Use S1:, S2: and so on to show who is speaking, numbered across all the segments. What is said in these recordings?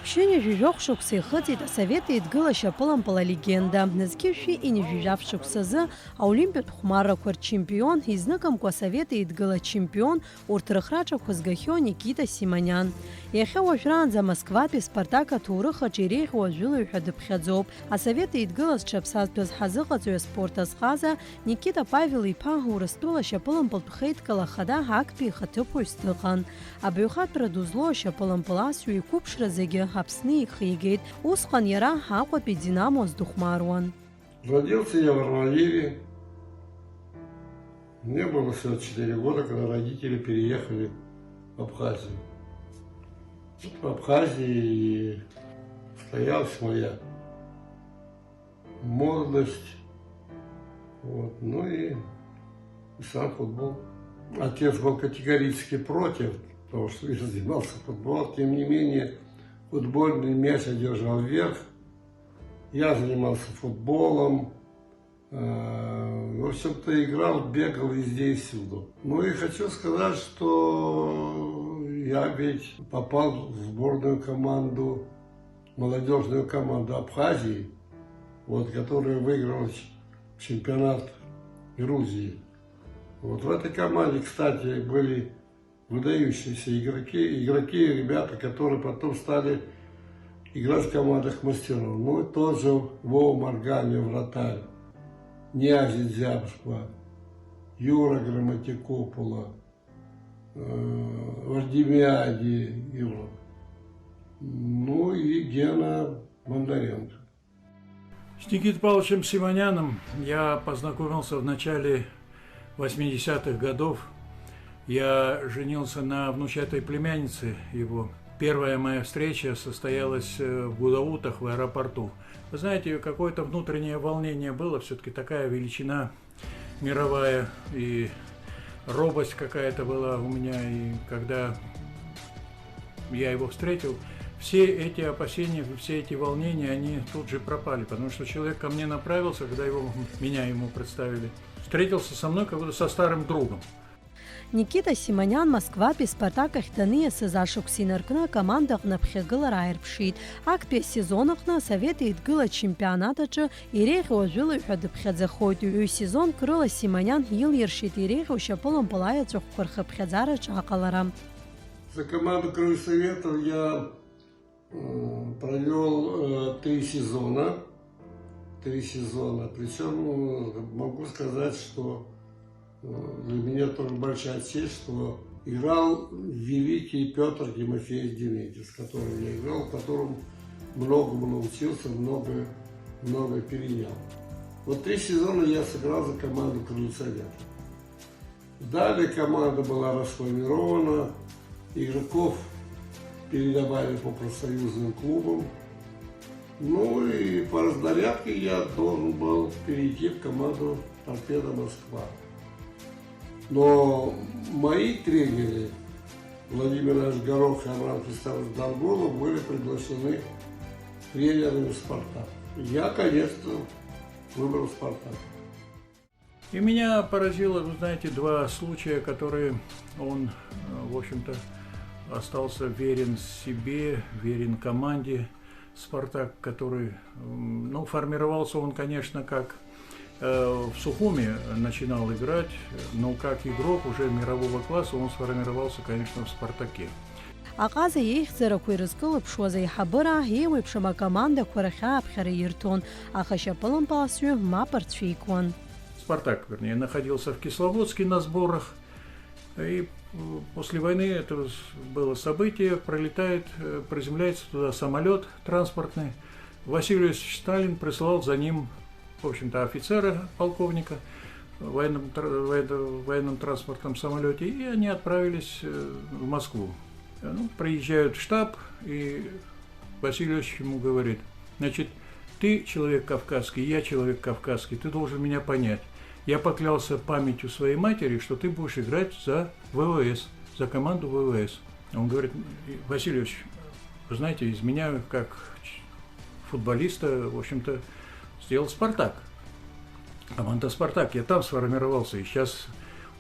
S1: Шыни жужок шуксы хыцит советы идгыла шапылам пала легенда. Назгивши и не жужав шуксазы, а Олимпиад хмара квар чемпион, изнаком ко советы идгыла чемпион, уртрахрача хузгахё Никита Симонян. Яхе вожран за Москвапи Спартака турыха чирейх вожылы юхадыпхядзоп, а советы идгыла с чапсаз без хазыха цуя спорта схаза, Никита Павел и Пагу урастула шапылам палтпхейт калахада хакпи хатыпу истыган. А бюхат продузло шапылам паласю и купшра зеге хапсны их игет, усхан яра хаквапи Динамо с Духмаруан.
S2: Родился я в Армавире. Мне было всего 4 года, когда родители переехали в Абхазию. В Абхазии состоялась моя молодость, вот, ну и сам футбол. Отец был категорически против того, что я занимался футболом, тем не менее футбольный мяч одержал верх. Я занимался футболом, в общем-то играл, бегал везде и всюду. Ну и хочу сказать, что я ведь попал в сборную команду, молодежную команду Абхазии, вот, которая выиграла чемпионат Грузии. Вот в этой команде, кстати, были выдающиеся игроки, ребята, которые потом стали играть в командах мастеров. Ну, тот же Вова Марганев, вратарь, Нязя Зябшва, Юра Граматикопула, Вардемиади Юра, ну и Гена Бондаренко.
S3: С Никитой Павловичем Симоняном я познакомился в начале 80-х годов. Я женился на внучатой племяннице его. Первая моя встреча состоялась в Гудаутах в аэропорту. Вы знаете, какое-то внутреннее волнение было, все-таки такая величина мировая, и робость какая-то была у меня, и когда я его встретил, все эти опасения, все эти волнения, они тут же пропали, потому что человек ко мне направился, когда меня ему представили, встретился со мной как будто со старым другом.
S1: Никита Симонян Москвапи Спартак Ахтания Сазашук Синаркна командах на Пхегыла Райрпшит. Акпе сезонах на советы идгыла чемпионатача и рейхо жилы юхады Пхедзахойду. Сезон крыла Симонян ел ершит и рейхо шапылом палая цухкварха Пхедзара Чакаларам.
S2: За команду Крылья Советов я провел 3 сезона. Причем могу сказать, что для меня тоже большая честь, что играл великий Петр Тимофеевич Дементьев, с которым я играл, в котором многому научился, много перенял. Вот 3 сезона я сыграл за команду Крылья Советов. Далее команда была расформирована, игроков передавали по профсоюзным клубам. Ну и по разнарядке я должен был перейти в команду «Торпедо Москва». Но мои тренеры, Владимир Ильич Горох и Амрам Христофорович Долгулов, были приглашены тренерами в «Спартак». Я, конечно, выбрал «Спартак».
S3: И меня поразило, вы знаете, 2 случая, которые он, в общем-то, остался верен себе, верен команде «Спартак», который, ну, формировался он, конечно, как в Сухуми начинал играть, но как игрок уже мирового класса он сформировался, конечно, в «Спартаке».
S1: Аказа ехцера куирскул пшоза и хабыра, еуи пшама команда кураха абхарииртон, а хашапалом пасю мапартфейкон.
S3: «Спартак», вернее, находился в Кисловодске на сборах, и после войны это было событие, приземляется туда самолет транспортный. Василий Иосифович Сталин прислал за ним, в общем-то, офицера, полковника в военном транспортном самолете, и они отправились в Москву. Ну, приезжают в штаб, и Василий Иосифович ему говорит: значит, ты человек кавказский, я человек кавказский, ты должен меня понять. Я поклялся памятью своей матери, что ты будешь играть за ВВС, за команду ВВС. Он говорит: Василий Иосифович, вы знаете, из меня как футболиста, в общем-то, сделал «Спартак». Команда «Спартак». Я там сформировался, и сейчас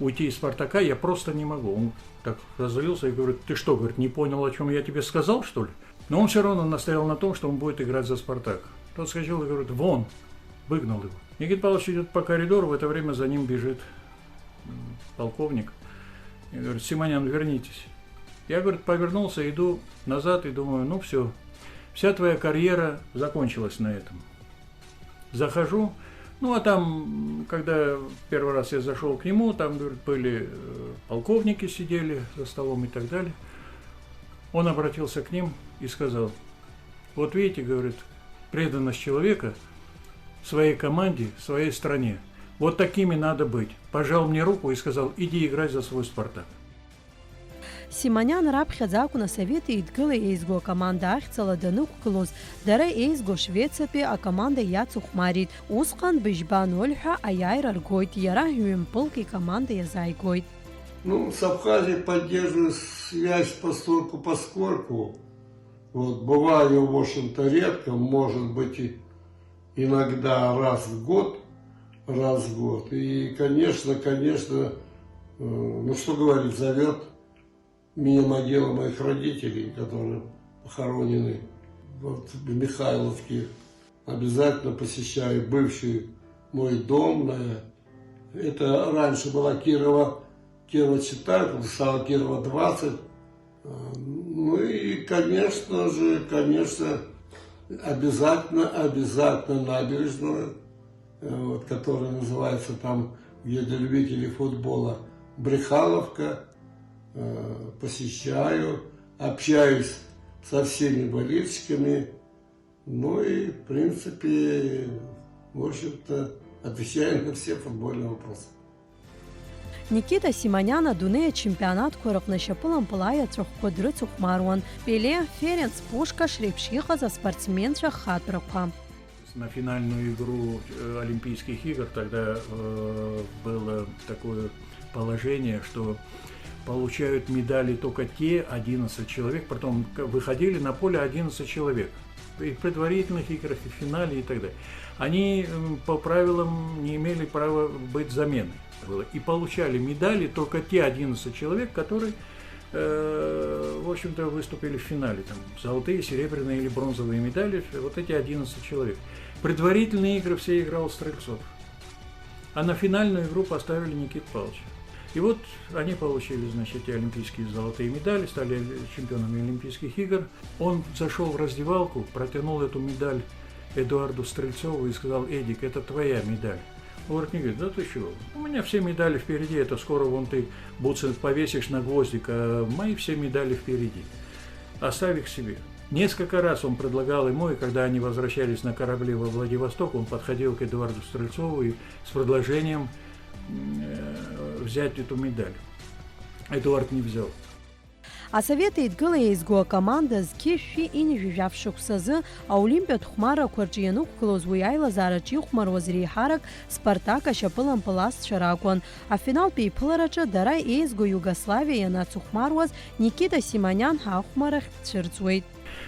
S3: уйти из «Спартака» я просто не могу. Он так разозлился и говорит: ты что, говорит, не понял, о чем я тебе сказал, что ли? Но он все равно настоял на том, что он будет играть за «Спартак». Тот скачал и говорит: вон, выгнал его. Никита Павлович идет по коридору, в это время за ним бежит полковник и говорит: Симонян, вернитесь. Я, говорит, повернулся, иду назад и думаю: ну все, вся твоя карьера закончилась на этом. Захожу, ну а там, когда первый раз я зашел к нему, там, говорит, были полковники сидели за столом и так далее. Он обратился к ним и сказал: вот видите, говорит, преданность человека своей команде, своей стране. Вот такими надо быть. Пожал мне руку и сказал: иди играй за свой «Спартак».
S1: Симонян раԥхьаӡа акәын асовет еидгыла еизго акоманда ахьӡала данықәгылоз, дара еизго Швециатәи акоманда иацыхәмарит. Усҟан быжьбан ольҳәа аиааира ргоит, иара ҩ-мпылк икоманда иазааигоит.
S2: Ну, с Абхазией поддерживаю связь поскольку. Вот, бываю, в общем-то, редко, может быть, и иногда раз в год. И, конечно, ну что говорить, зовет меня могила моих родителей, которые похоронены вот в Михайловке. Обязательно посещаю бывший мой дом. Это раньше была Кирова 4, стала Кирова 20. Ну и, конечно, обязательно набережную, вот, которая называется там, где для любителей футбола, Брехаловка. Посещаю, общаюсь со всеми болельщиками, ну и, в принципе, в общем-то, отвечаю на все футбольные вопросы.
S1: Никита Симонян адунеи ачемпионатқәа рыҟны шьапылампыл аиаҵәахәқәа дрыҵыхәмаруан. Пеле, Ференц Пушкаш реиԥш иҟаз аспортсменцәа хатәрақәа.
S3: На финальную игру Олимпийских игр тогда было такое положение, что получают медали только те 11 человек, потом выходили на поле 11 человек. И в предварительных играх, и в финале, и так далее. Они по правилам не имели права быть заменой. И получали медали только те 11 человек, которые, в общем-то, выступили в финале. Там, золотые, серебряные или бронзовые медали, вот эти 11 человек. Предварительные игры все играл Стрельцов. А на финальную игру поставили Никиту Павловича. И вот они получили, значит, и олимпийские золотые медали, стали чемпионами Олимпийских игр. Он зашел в раздевалку, протянул эту медаль Эдуарду Стрельцову и сказал: Эдик, это твоя медаль. Воротник говорит: да ты чего, у меня все медали впереди, это скоро вон ты буцент повесишь на гвоздик, а мои все медали впереди. Оставь их себе. Несколько раз он предлагал ему, и когда они возвращались на корабле во Владивосток, он подходил к Эдуарду Стрельцову и с предложением взять эту медаль. Эдуард не взял.
S1: Асовет еидгыла еизго акоманда зқьышәи инижәжәаф шықәсазы аолимпиатә хәмарақәа рҿы ианықәгылоз уи аилазаараҿы ихәмаруаз реиҳарак Спартак ашьапылампыл асцәа ракәын. Афиналтә еиԥылараҿы дара еизго Югославиа ианацыхәмаруаз Никита Симонян ахәмарахь дцәырҵуеит.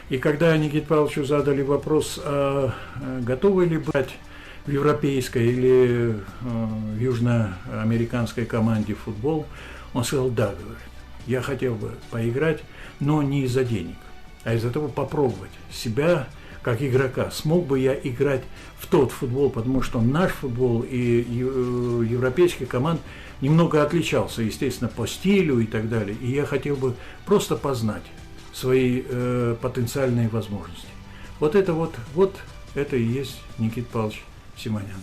S3: И когда Никите Павловичу задали вопрос, готовы ли быть в европейской или в южноамериканской команде в футбол, он сказал: да, говорит, я хотел бы поиграть, но не из-за денег, а из-за того попробовать себя как игрока. Смог бы я играть в тот футбол, потому что наш футбол и европейский команд немного отличался, естественно, по стилю и так далее. И я хотел бы просто познать свои потенциальные возможности. Вот это и есть Никита Павлович Симонян.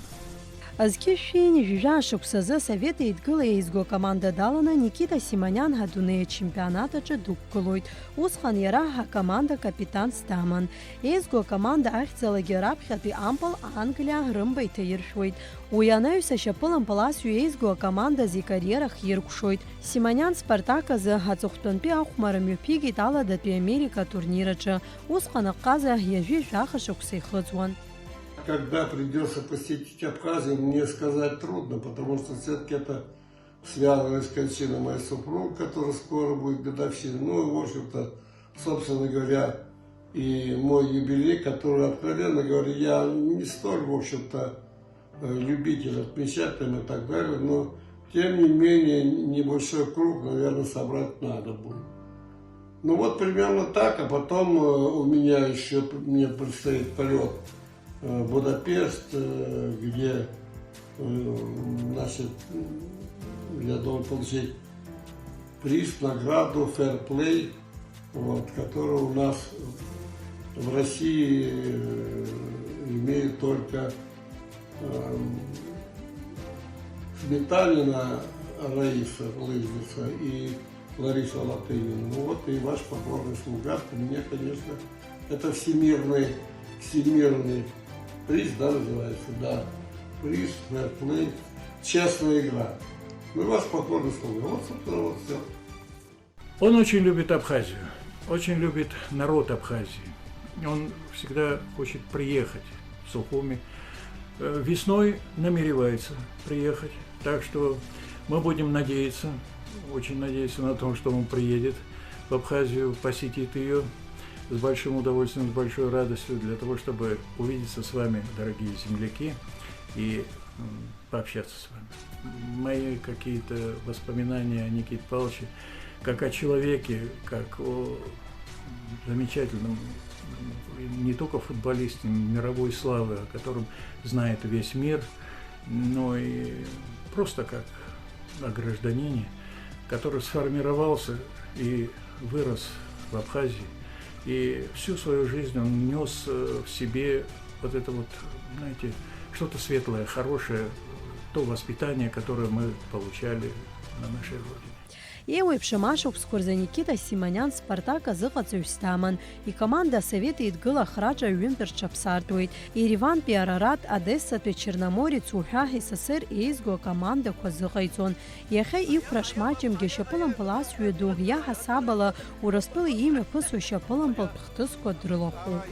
S1: Зқьышәи инижәжәа шықәсазы Совет еидгыла еизго акоманда даланы Никита Симонян адунеи ачемпионат аҿы дықәгылоит. Усҟан иара акоманда капитанс даман. Еизго акоманда ахьӡалагьы раԥхьатәи ампыл Англиа рымба иҭаиршәуеит. Уи анаҩс ашьапылампыл асҩы еизго акомандаз икариерах иркәшоит. Симонян Спартак азы аҵыхәтәантәи ахәмара мҩаԥигеит Аладатәи Америка турнир аҿы. Усҟан аҟаза ҩажәи-жәаха шықәса ихыҵуан.
S2: Когда придется посетить Абхазию, мне сказать трудно, потому что все-таки это связано с кончиной моей супруги, которая скоро будет годовщина. Ну и, в общем-то, собственно говоря, и мой юбилей, который, откровенно говоря, я не столь, в общем-то, любитель отмечать там и так далее, но тем не менее, небольшой круг, наверное, собрать надо будет. Ну вот примерно так, а потом у меня еще мне предстоит полет в Будапешт, где, значит, я должен получить приз, награду, фэрплей, вот, который у нас в России имеют только Сметанина Раиса, лыжница, и Лариса Латынина. Ну вот и ваш покорный слуга. У меня, конечно, это всемирный приз, да, называется, да. Приз, фэрплей, честная игра. Ну и ваш покорный слуга. Вот, собственно, вот все.
S3: Он очень любит Абхазию, очень любит народ Абхазии. Он всегда хочет приехать в Сухуми. Весной намеревается приехать. Так что мы будем надеяться, очень надеяться на то, что он приедет в Абхазию, посетит ее с большим удовольствием, с большой радостью, для того, чтобы увидеться с вами, дорогие земляки, и пообщаться с вами. Мои какие-то воспоминания о Никите Павловиче, как о человеке, как о замечательном, не только футболисте мировой славы, о котором знает весь мир, но и просто как о гражданине, который сформировался и вырос в Абхазии. И всю свою жизнь он нес в себе вот это вот, знаете, что-то светлое, хорошее, то воспитание, которое мы получали на нашей родине.
S1: Еуеиԥш ашықәсқәа рзы Никита Симониан Спартак азыҟаҵаҩс даман. Икоманда Асовет еидгылахраҿы аҩынтә рҽаԥсартәуеит. Еревантәи Арарат, Одессатәи Черноморец уҳәа СССР еизго акомандақәа зыҟаиҵон. Иахьа иқәра шмаҷымгьы шьапылампыл асҩа ду иаҳасабала Урыстәыла имҩаԥысуа шьапылампыл ԥхҭысқәа дрылахәуп.